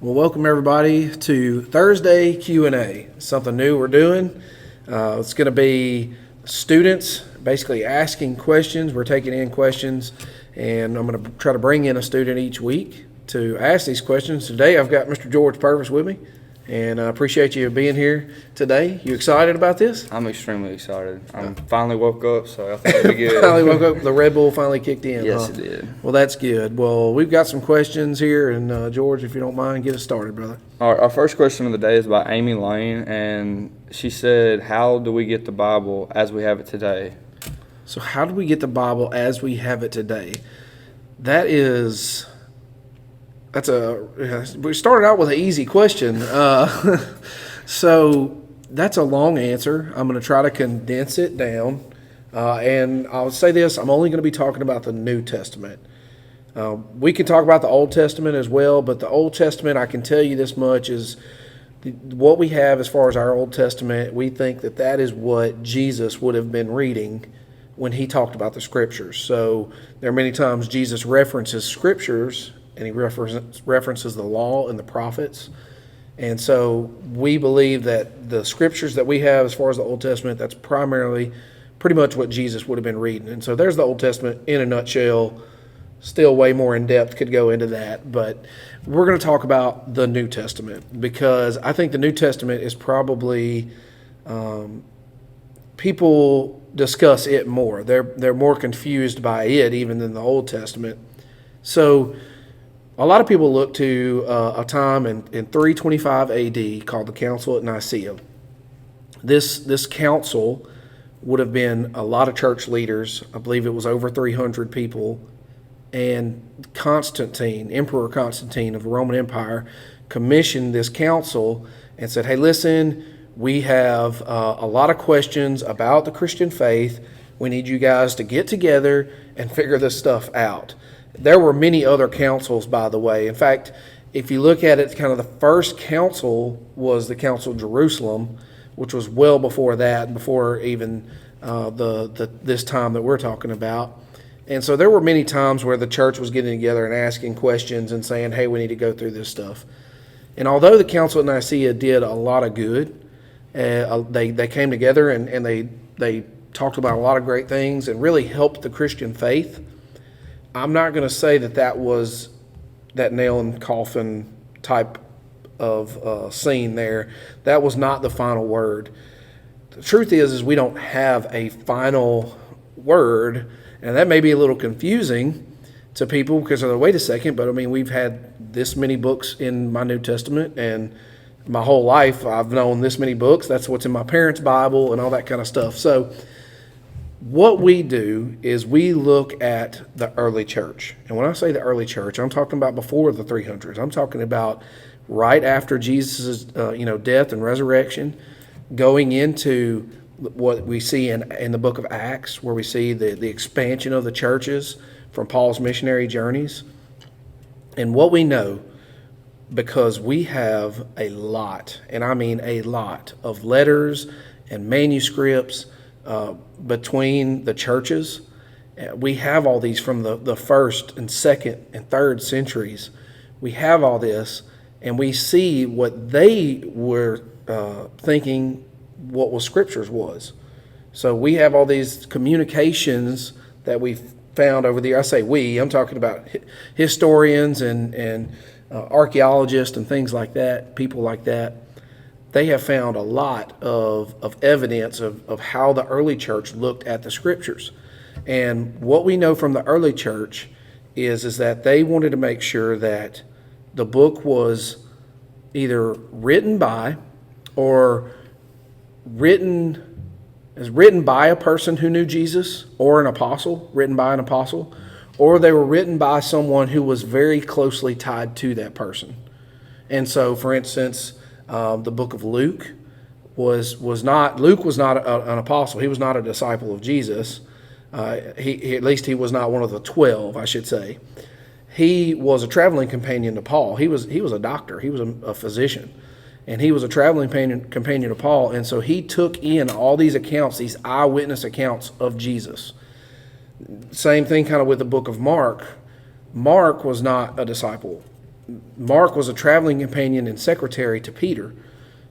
Well, welcome everybody to Thursday Q&A. Something new we're doing. It's going to be students basically asking questions. We're taking in questions, and I'm going to try to bring in a student each week to ask these questions. Today I've got Mr. George Purvis with me, and I appreciate you being here today. You excited about this? I'm extremely excited. I finally woke up, so I think it'll be good. Finally woke up. The Red Bull finally kicked in. Yes, huh? it did. Well, that's good. Well, we've got some questions here, and George, if you don't mind, get us started, brother. Our first question of the day is by Amy Lane, and she said, "How do we get the Bible as we have it today?" So how do we get the Bible as we have it today? We started out with an easy question. So that's a long answer. I'm going to try to condense it down. And I'll say this, I'm only going to be talking about the New Testament. We can talk about the Old Testament as well, but the Old Testament, I can tell you this much, is what we have as far as our Old Testament. We think that is what Jesus would have been reading when he talked about the Scriptures. So there are many times Jesus references Scriptures, and he references the law and the prophets. And so we believe that the Scriptures that we have as far as the Old Testament, that's primarily pretty much what Jesus would have been reading. And so there's the Old Testament in a nutshell. Still way more in depth, could go into that. But we're going to talk about the New Testament, because I think the New Testament is probably, people discuss it more. They're more confused by it even than the Old Testament. So a lot of people look to a time in 325 AD called the Council at Nicaea. This council would have been a lot of church leaders. I believe it was over 300 people. And Emperor Constantine of the Roman Empire, commissioned this council and said, hey, listen, we have a lot of questions about the Christian faith. We need you guys to get together and figure this stuff out. There were many other councils, by the way. In fact, if you look at it, kind of the first council was the Council of Jerusalem, which was well before that, before even this time that we're talking about. And so there were many times where the church was getting together and asking questions and saying, hey, we need to go through this stuff. And although the Council of Nicaea did a lot of good, they came together and they talked about a lot of great things and really helped the Christian faith. I'm not going to say that was that nail in coffin type of scene there. That was not the final word. The truth is we don't have a final word, and that may be a little confusing to people because they're like, wait a second, but I mean, we've had this many books in my New Testament, and my whole life I've known this many books. That's what's in my parents' Bible and all that kind of stuff. So what we do is we look at the early church. And when I say the early church, I'm talking about before the 300s. I'm talking about right after Jesus' death and resurrection, going into what we see in the book of Acts, where we see the expansion of the churches from Paul's missionary journeys. And what we know, because we have a lot, and I mean a lot, of letters and manuscripts between the churches. We have all these from the first and second and third centuries. We have all this, and we see what they were thinking what was Scriptures was. So we have all these communications that we found over the, I say we, I'm talking about historians and archaeologists and things like that, people like that. They have found a lot of evidence of how the early church looked at the Scriptures. And what we know from the early church is that they wanted to make sure that the book was either written by or written by a person who knew Jesus, or an apostle, written by an apostle, or they were written by someone who was very closely tied to that person. And so, for instance, the book of Luke was not an apostle. He was not a disciple of Jesus. He at least he was not one of the 12, I should say. He was a traveling companion to Paul. He was a doctor. He was a physician. And he was a traveling companion to Paul. And so he took in all these accounts, these eyewitness accounts of Jesus. Same thing kind of with the book of Mark. Mark was not a disciple Mark was a traveling companion and secretary to Peter.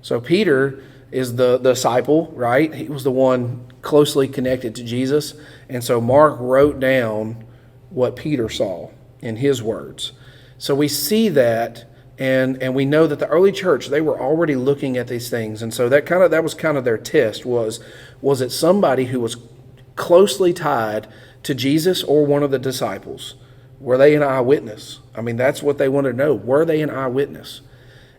So Peter is the disciple, right? He was the one closely connected to Jesus. And so Mark wrote down what Peter saw in his words. So we see that, and we know that the early church, they were already looking at these things. And so that was kind of their test, was it somebody who was closely tied to Jesus or one of the disciples? Were they an eyewitness? I mean, that's what they wanted to know. Were they an eyewitness?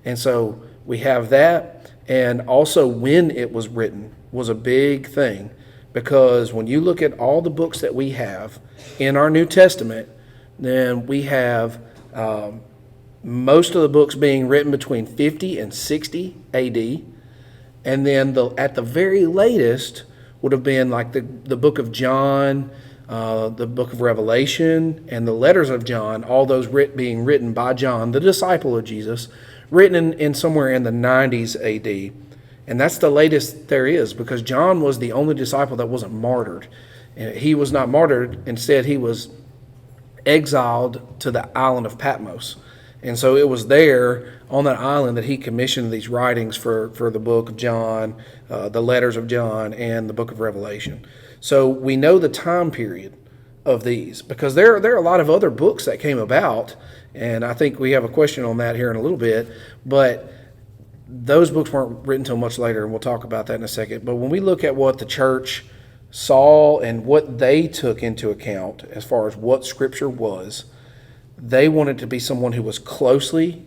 And so we have that, and also when it was written was a big thing, because when you look at all the books that we have in our New Testament, then we have most of the books being written between 50 and 60 AD, and then at the very latest would have been like the book of John, the book of Revelation, and the letters of John, all those being written by John, the disciple of Jesus, written in somewhere in the 90s AD. And that's the latest there is, because John was the only disciple that wasn't martyred. And he was not martyred. Instead, he was exiled to the island of Patmos. And so it was there on that island that he commissioned these writings for the book of John, the letters of John, and the book of Revelation. So we know the time period of these, because there are a lot of other books that came about, and I think we have a question on that here in a little bit, but those books weren't written until much later, and we'll talk about that in a second. But when we look at what the church saw and what they took into account as far as what Scripture was, they wanted to be someone who was closely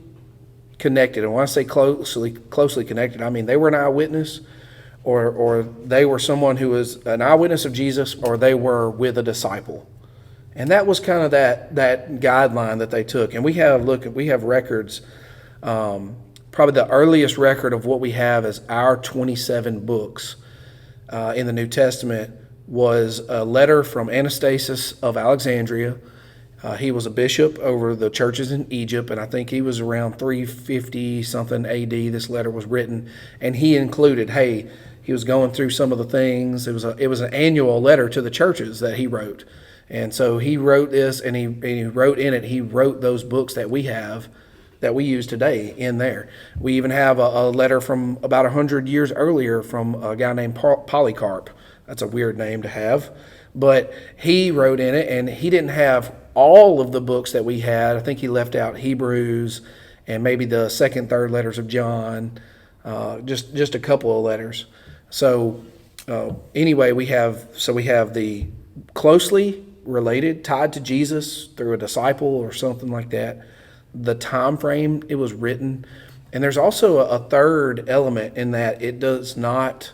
connected. And when I say closely connected, I mean they were an eyewitness, or they were someone who was an eyewitness of Jesus, or they were with a disciple. And that was kind of that guideline that they took. And we have records. Probably the earliest record of what we have as our 27 books in the New Testament was a letter from Anastasius of Alexandria. He was a bishop over the churches in Egypt, and I think he was around 350 something AD. This letter was written, and he included, he was going through some of the things. It was an annual letter to the churches that he wrote, and so he wrote this, and he wrote in it. He wrote those books that we have, that we use today, in there. We even have a letter from about 100 years earlier from a guy named Polycarp. That's a weird name to have, but he wrote in it, and he didn't have all of the books that we had. I think he left out Hebrews and maybe the second, third letters of John, just a couple of letters. So anyway, we have the closely related, tied to Jesus through a disciple or something like that, the time frame it was written, and there's also a third element in that it does not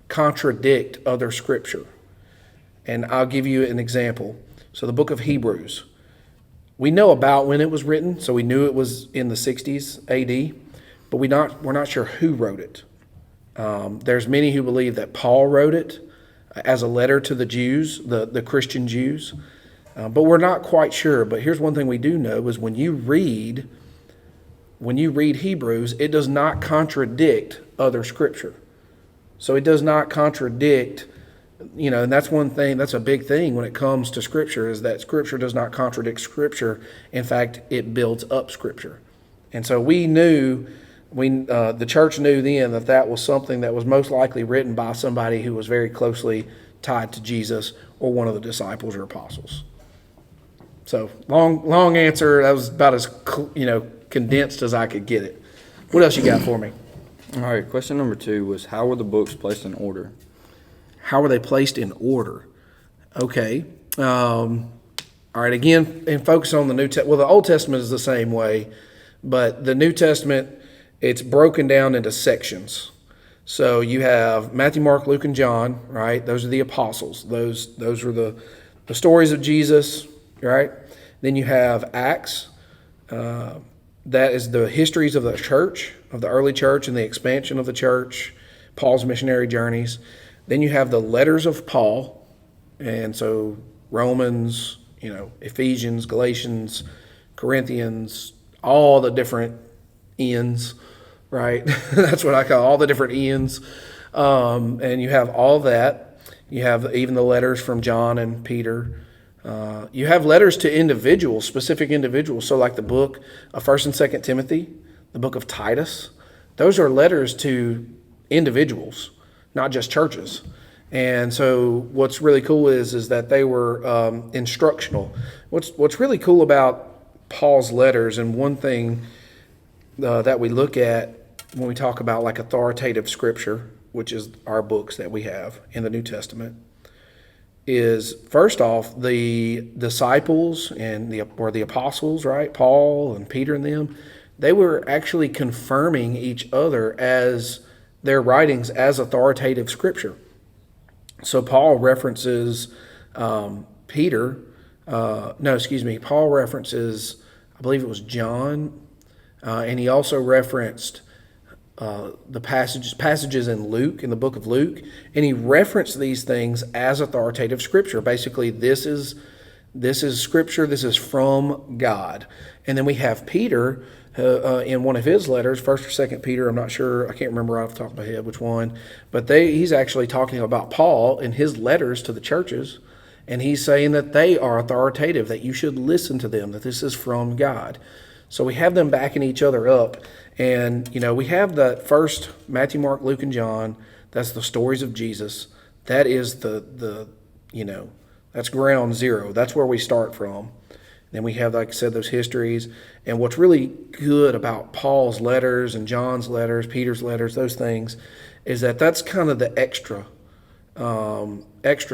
contradict other Scripture. And I'll give you an example. So the book of Hebrews, we know about when it was written, so we knew it was in the 60s AD, but we're not sure who wrote it. There's many who believe that Paul wrote it as a letter to the Jews, the Christian Jews, but we're not quite sure. But here's one thing we do know is when you read Hebrews, it does not contradict other Scripture. So it does not contradict. And that's one thing, that's a big thing when it comes to Scripture, is that Scripture does not contradict Scripture. In fact, it builds up Scripture. And so the church knew then that was something that was most likely written by somebody who was very closely tied to Jesus or one of the disciples or apostles. So long answer. That was about as condensed as I could get it. What else you got for me? All right, question number 2 was, how were the books placed in order? How were they placed in order? Okay. All right, again, and focus on the New Testament. Well, the Old Testament is the same way, but the New Testament, it's broken down into sections. So you have Matthew, Mark, Luke, and John, right? Those are the apostles. Those are the stories of Jesus, right? Then you have Acts. That is the histories of the church, of the early church and the expansion of the church, Paul's missionary journeys. Then you have the letters of Paul, and so Romans, Ephesians, Galatians, Corinthians, all the different ends, right? That's what I call all the different ends. And you have all that. You have even the letters from John and Peter. You have letters to individuals, specific individuals. So like the book of 1st and 2nd Timothy, the book of Titus, those are letters to individuals, not just churches. And so what's really cool is that they were instructional. What's really cool about Paul's letters, and one thing that we look at when we talk about like authoritative scripture, which is our books that we have in the New Testament, is first off the disciples and the apostles, right? Paul and Peter and them, they were actually confirming each other as their writings as authoritative scripture. So Paul references Paul references, I believe it was John, and he also referenced the passages in Luke, in the book of Luke, and he referenced these things as authoritative scripture. Basically, this is scripture. This is from God. And then we have Peter in one of his letters, 1st or 2nd Peter. I'm not sure. I can't remember off the top of my head which one. But he's actually talking about Paul in his letters to the churches, and he's saying that they are authoritative, that you should listen to them, that this is from God. So we have them backing each other up. And, we have the first Matthew, Mark, Luke, and John. That's the stories of Jesus. That is that's ground zero. That's where we start from. Then we have, like I said, those histories. And what's really good about Paul's letters and John's letters, Peter's letters, those things, is that that's kind of the extra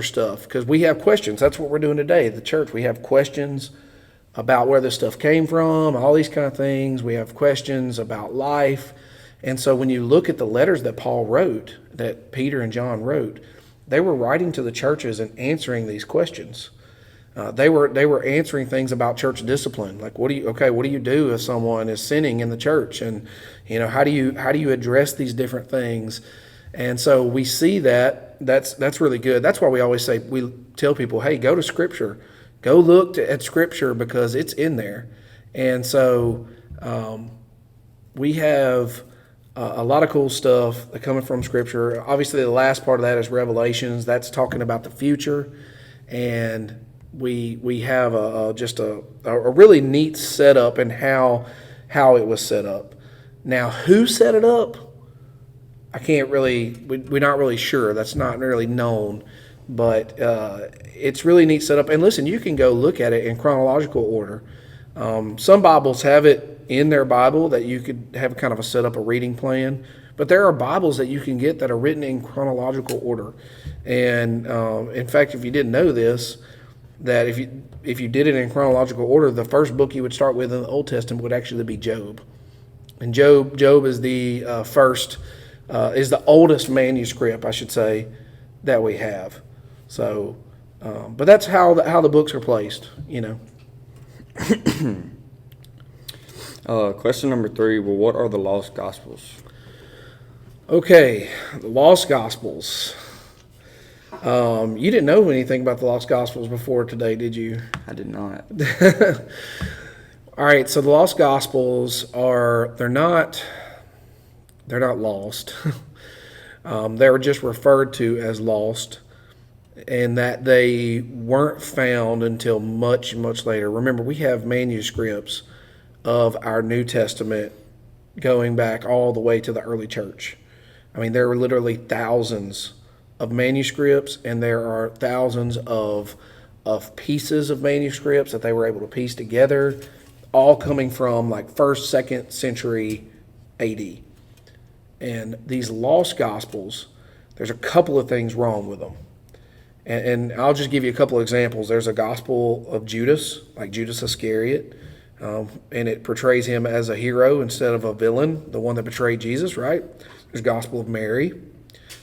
stuff. Because we have questions. That's what we're doing today at the church. We have questions about where this stuff came from, all these kind of things. We have questions about life. And so when you look at the letters that Paul wrote, that Peter and John wrote, they were writing to the churches and answering these questions. They were answering things about church discipline, like what do you do if someone is sinning in the church, and how do you address these different things? And so we see that's really good. That's why we always say, we tell people, hey, go to Scripture. Go look at Scripture because it's in there. And so we have a lot of cool stuff coming from Scripture. Obviously, the last part of that is Revelations. That's talking about the future. And we have a really neat setup and how it was set up. Now, who set it up? We're not really sure. That's not really known. But it's really neat setup. And listen, you can go look at it in chronological order. Some Bibles have it in their Bible that you could have kind of a reading plan. But there are Bibles that you can get that are written in chronological order. And in fact, if you didn't know this, that if you did it in chronological order, the first book you would start with in the Old Testament would actually be Job. And Job is the is the oldest manuscript, I should say, that we have. So, but that's how the books are placed, Question number 3. Well, what are the lost gospels? Okay, the lost gospels. You didn't know anything about the lost gospels before today, did you? I did not. All right, so the lost gospels they're not lost. They were just referred to as lost, and that they weren't found until much, much later. Remember, we have manuscripts of our New Testament going back all the way to the early church. I mean, there are literally thousands of manuscripts, and there are thousands of pieces of manuscripts that they were able to piece together, all coming from like 1st, 2nd century AD. And these lost gospels, there's a couple of things wrong with them. And I'll just give you a couple of examples. There's a gospel of Judas, like Judas Iscariot, and it portrays him as a hero instead of a villain, the one that betrayed Jesus, right? There's gospel of Mary.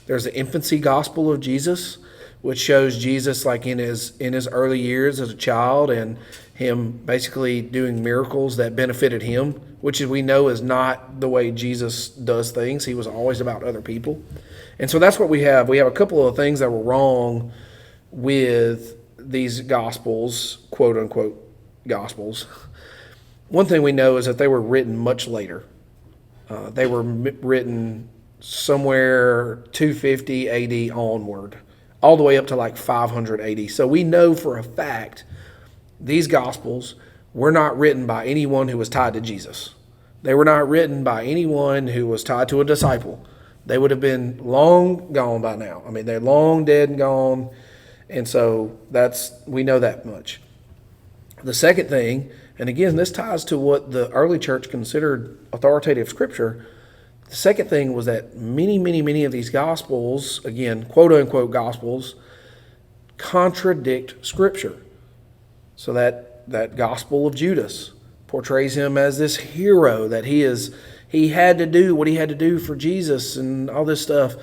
There's the infancy gospel of Jesus, which shows Jesus like in his early years as a child, and him basically doing miracles that benefited him, which we know is not the way Jesus does things. He was always about other people. And so that's what we have. We have a couple of things that were wrong with these gospels, quote unquote gospels. One thing we know is that they were written much later. They were written somewhere 250 AD onward. all the way up to like 500 AD. So we know for a fact these Gospels were not written by anyone who was tied to Jesus. They were not written by anyone who was tied to a disciple. They would have been long gone by now. I mean, they're long dead and gone. And so we know that much. The second thing, and again, this ties to what the early church considered authoritative scripture. The second thing was that many of these Gospels, again, quote unquote Gospels, contradict scripture. So that Gospel of Judas portrays him as this hero, that he had to do what he had to do for Jesus and all this stuff.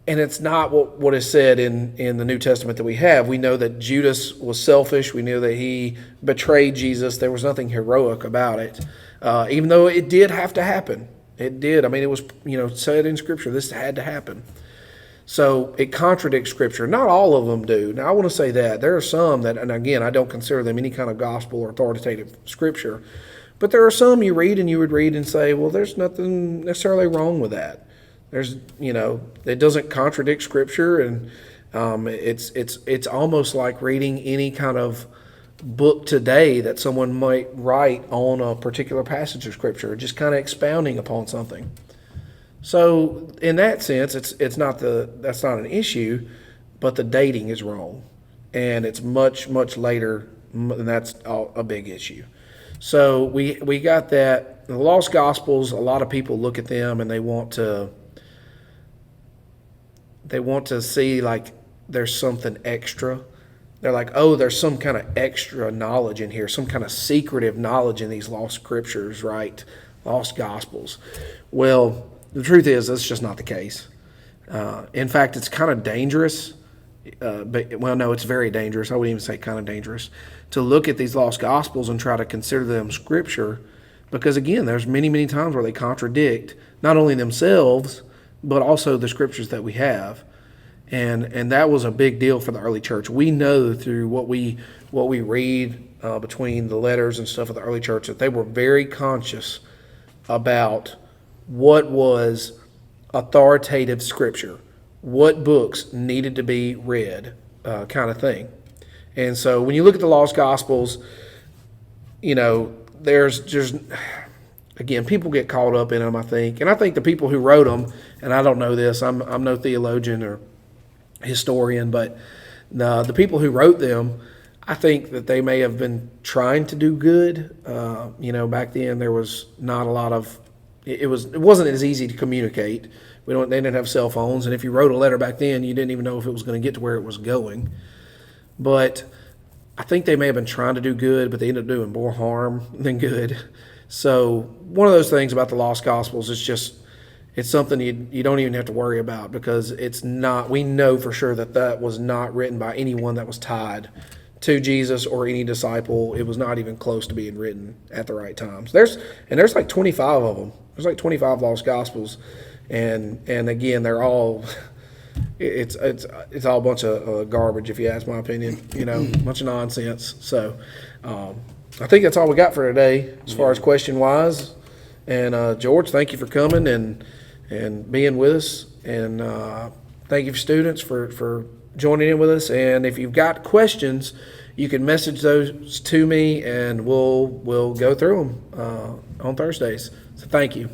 And it's not what is said in the New Testament that we have. We know that Judas was selfish. We knew that he betrayed Jesus. There was nothing heroic about it, even though it did have to happen. It did. I mean, it was said in Scripture. This had to happen. So it contradicts Scripture. Not all of them do. Now, I want to say that. There are some that, and again, I don't consider them any kind of gospel or authoritative Scripture. But there are some you read and you would read and say, well, there's nothing necessarily wrong with that. There's, it doesn't contradict Scripture, and it's almost like reading any kind of book today that someone might write on a particular passage of Scripture, just kind of expounding upon something. So in that sense, that's not an issue, but the dating is wrong, and it's much later, and that's a big issue. So we got that. The lost Gospels, a lot of people look at them and they want to see like there's something extra. They're like, oh, there's some kind of extra knowledge in here, some kind of secretive knowledge in these lost scriptures, right? Lost Gospels. Well, the truth is that's just not the case. In fact, it's kind of dangerous. It's very dangerous. I wouldn't even say kind of dangerous to look at these lost Gospels and try to consider them Scripture, because again, there's many times where they contradict not only themselves but also the Scriptures that we have, and that was a big deal for the early church. We know through what we read between the letters and stuff of the early church that they were very conscious about what was authoritative Scripture, what books needed to be read, kind of thing. And so when you look at the lost Gospels, there's just, again, people get caught up in them, I think. And I think the people who wrote them, and I don't know this, I'm no theologian or historian, but the people who wrote them, I think that they may have been trying to do good. Back then there was not a lot of, it wasn't as easy to communicate. They didn't have cell phones, and if you wrote a letter back then, you didn't even know if it was going to get to where it was going. But I think they may have been trying to do good, but they ended up doing more harm than good. So one of those things about the lost Gospels is just, it's something you don't even have to worry about, because it's not, we know for sure that was not written by anyone that was tied to Jesus or any disciple. It was not even close to being written at the right times. There's like 25 of them. There's like 25 lost Gospels, and again, they're all, it's all a bunch of garbage, if you ask my opinion. A bunch of nonsense. So I think that's all we got for today as far as question wise. And George, thank you for coming and being with us, and thank you for students for joining in with us. And if you've got questions, you can message those to me, and we'll go through them on Thursdays. So thank you.